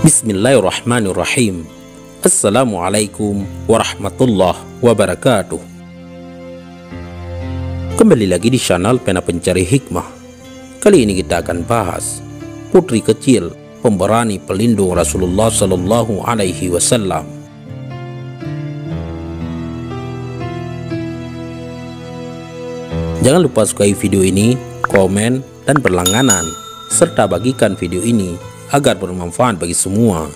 Bismillahirrahmanirrahim. Assalamualaikum warahmatullahi wabarakatuh. Kembali lagi di channel Pena Pencari Hikmah. Kali ini kita akan bahas putri kecil pemberani pelindung Rasulullah Sallallahu Alaihi Wasallam. Jangan lupa sukai video ini, komen, dan berlangganan, serta bagikan video ini agar bermanfaat bagi semua.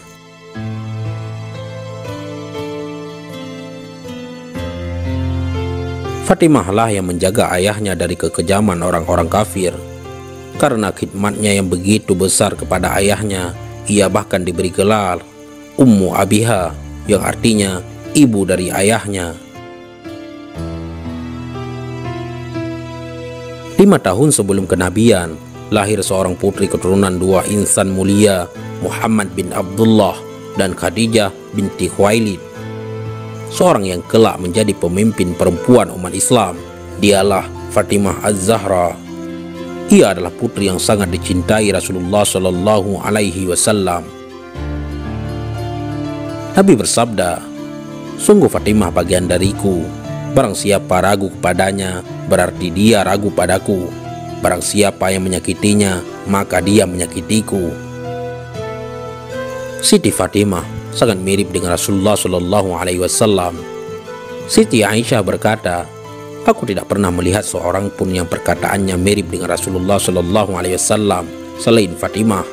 Fatimah lah yang menjaga ayahnya dari kekejaman orang-orang kafir. Karena khidmatnya yang begitu besar kepada ayahnya, ia bahkan diberi gelar Ummu Abiha, yang artinya ibu dari ayahnya. 5 tahun sebelum kenabian, lahir seorang putri keturunan dua insan mulia, Muhammad bin Abdullah dan Khadijah binti Khuwailid. Seorang yang kelak menjadi pemimpin perempuan umat Islam, dialah Fatimah Az-Zahra. Ia adalah putri yang sangat dicintai Rasulullah Shallallahu Alaihi Wasallam. Nabi bersabda, "Sungguh Fatimah bagian dariku. Barang siapa ragu kepadanya, berarti dia ragu padaku. Barang siapa yang menyakitinya, maka dia menyakitiku." Siti Fatimah sangat mirip dengan Rasulullah Shallallahu Alaihi Wasallam. Siti Aisyah berkata, "Aku tidak pernah melihat seorang pun yang perkataannya mirip dengan Rasulullah Shallallahu Alaihi Wasallam selain Fatimah."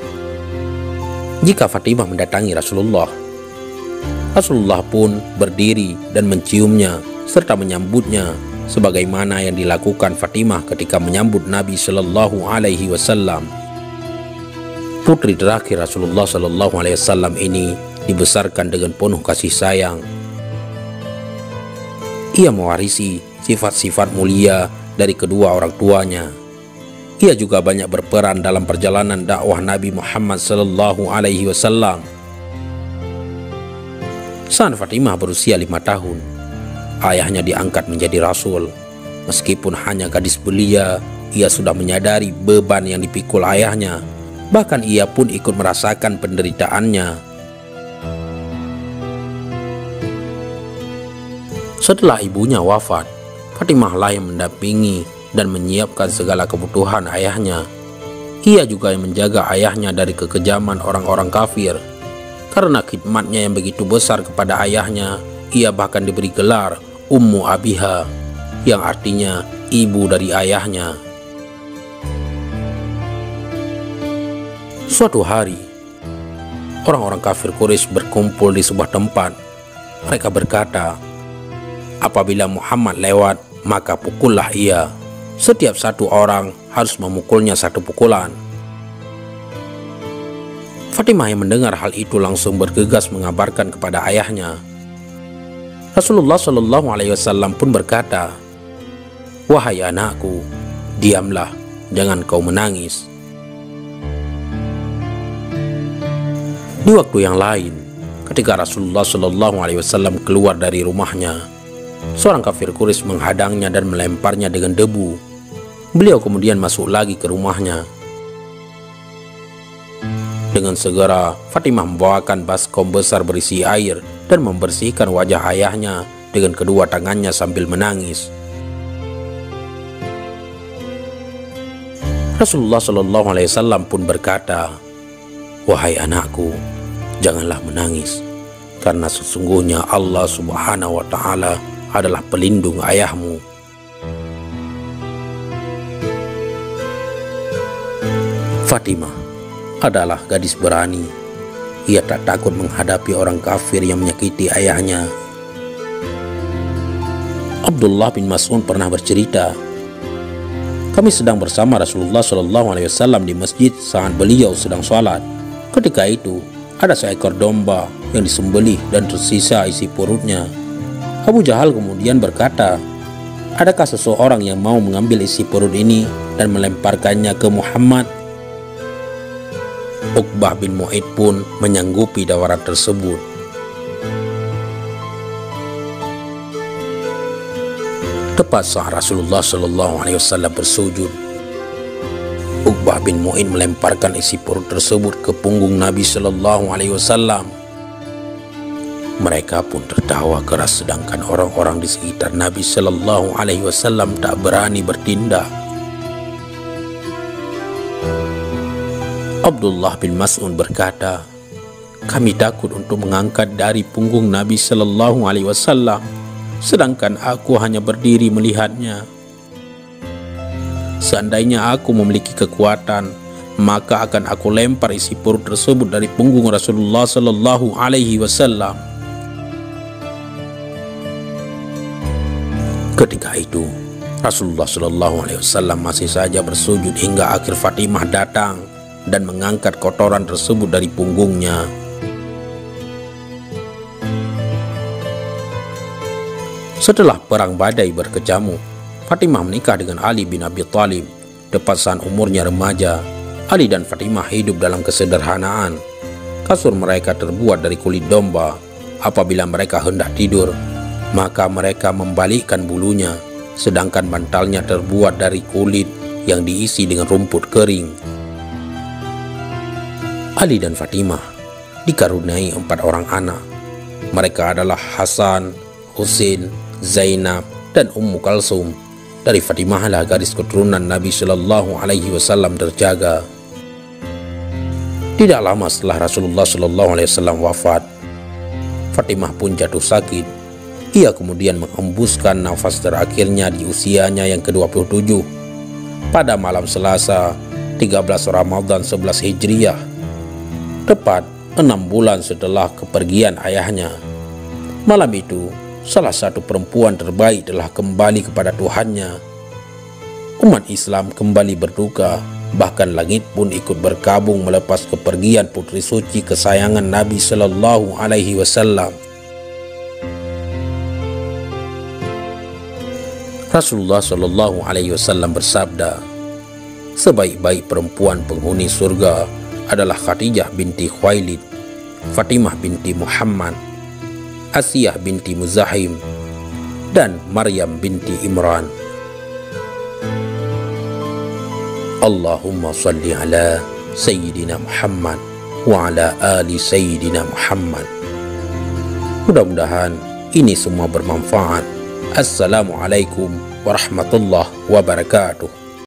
Jika Fatimah mendatangi Rasulullah, Rasulullah pun berdiri dan menciumnya serta menyambutnya, sebagaimana yang dilakukan Fatimah ketika menyambut Nabi Shallallahu Alaihi Wasallam. Putri terakhir Rasulullah Shallallahu Alaihi Wasallam ini dibesarkan dengan penuh kasih sayang. Ia mewarisi sifat-sifat mulia dari kedua orang tuanya. Ia juga banyak berperan dalam perjalanan dakwah Nabi Muhammad Shallallahu Alaihi Wasallam. Saat Fatimah berusia 5 tahun, ayahnya diangkat menjadi rasul. Meskipun hanya gadis belia, ia sudah menyadari beban yang dipikul ayahnya. Bahkan ia pun ikut merasakan penderitaannya. Setelah ibunya wafat, Fatimah lah yang mendampingi dan menyiapkan segala kebutuhan ayahnya. Ia juga yang menjaga ayahnya dari kekejaman orang-orang kafir. Karena khidmatnya yang begitu besar kepada ayahnya, ia bahkan diberi gelar Ummu Abiha, yang artinya ibu dari ayahnya. Suatu hari, orang-orang kafir Quraisy berkumpul di sebuah tempat. Mereka berkata, "Apabila Muhammad lewat, maka pukullah ia. Setiap satu orang harus memukulnya 1 pukulan." Fatimah yang mendengar hal itu langsung bergegas mengabarkan kepada ayahnya. Rasulullah Shallallahu Alaihi Wasallam pun berkata, "Wahai anakku, diamlah, jangan kau menangis." Di waktu yang lain, ketika Rasulullah Shallallahu Alaihi Wasallam keluar dari rumahnya, seorang kafir Quraisy menghadangnya dan melemparnya dengan debu. Beliau kemudian masuk lagi ke rumahnya. Dengan segera, Fatimah membawakan baskom besar berisi air dan membersihkan wajah ayahnya dengan kedua tangannya sambil menangis. Rasulullah Shallallahu Alaihi Wasallam pun berkata, "Wahai anakku, janganlah menangis, karena sesungguhnya Allah Subhanahu wa Ta'ala adalah pelindung ayahmu." Fatimah adalah gadis berani. Ia tak takut menghadapi orang kafir yang menyakiti ayahnya. Abdullah bin Mas'ud pernah bercerita, "Kami sedang bersama Rasulullah Shallallahu Alaihi Wasallam di masjid saat beliau sedang sholat. Ketika itu, ada seekor domba yang disembelih dan tersisa isi perutnya. Abu Jahal kemudian berkata, 'Adakah seseorang yang mau mengambil isi perut ini dan melemparkannya ke Muhammad?' Uqbah bin Mu'id pun menyanggupi tawaran tersebut. Tepat saat Rasulullah Shallallahu Alaihi Wasallam bersujud, Uqbah bin Mu'in melemparkan isi perut tersebut ke punggung Nabi Shallallahu Alaihi Wasallam. Mereka pun tertawa keras, sedangkan orang-orang di sekitar Nabi Shallallahu Alaihi Wasallam tak berani bertindak. Abdullah bin Mas'ud berkata, kami takut untuk mengangkat dari punggung Nabi Shallallahu Alaihi Wasallam, sedangkan aku hanya berdiri melihatnya. Seandainya aku memiliki kekuatan, maka akan aku lempar isi perut tersebut dari punggung Rasulullah Shallallahu Alaihi Wasallam. Ketika itu, Rasulullah Shallallahu Alaihi Wasallam masih saja bersujud hingga akhir Fatimah datang dan mengangkat kotoran tersebut dari punggungnya. Setelah perang Badai berkecamuk, Fatimah menikah dengan Ali bin Abi Thalib. Tepat saat umurnya remaja, Ali dan Fatimah hidup dalam kesederhanaan. Kasur mereka terbuat dari kulit domba. Apabila mereka hendak tidur, maka mereka membalikkan bulunya, sedangkan bantalnya terbuat dari kulit yang diisi dengan rumput kering. Ali dan Fatimah dikaruniai 4 orang anak. Mereka adalah Hasan, Husain, Zainab, dan Ummu Kalsum. Dari Fatimah lah garis keturunan Nabi Shallallahu Alaihi Wasallam terjaga. Tidak lama setelah Rasulullah Shallallahu Alaihi Wasallam wafat, Fatimah pun jatuh sakit. Ia kemudian mengembuskan nafas terakhirnya di usianya yang ke-27 pada malam Selasa 13 Ramadan 11 Hijriah, tepat 6 bulan setelah kepergian ayahnya. Malam itu, salah satu perempuan terbaik telah kembali kepada Tuhannya. Umat Islam kembali berduka, bahkan langit pun ikut berkabung melepas kepergian putri suci kesayangan Nabi Shallallahu Alaihi Wasallam. Rasulullah Shallallahu Alaihi Wasallam bersabda, sebaik-baik perempuan penghuni surga adalah Khadijah binti Khuwailid, Fatimah binti Muhammad, Asiyah binti Muzahim, dan Maryam binti Imran. Allahumma salli ala Sayyidina Muhammad wa ala ali Sayyidina Muhammad. Mudah-mudahan ini semua bermanfaat. Assalamualaikum warahmatullahi wabarakatuh.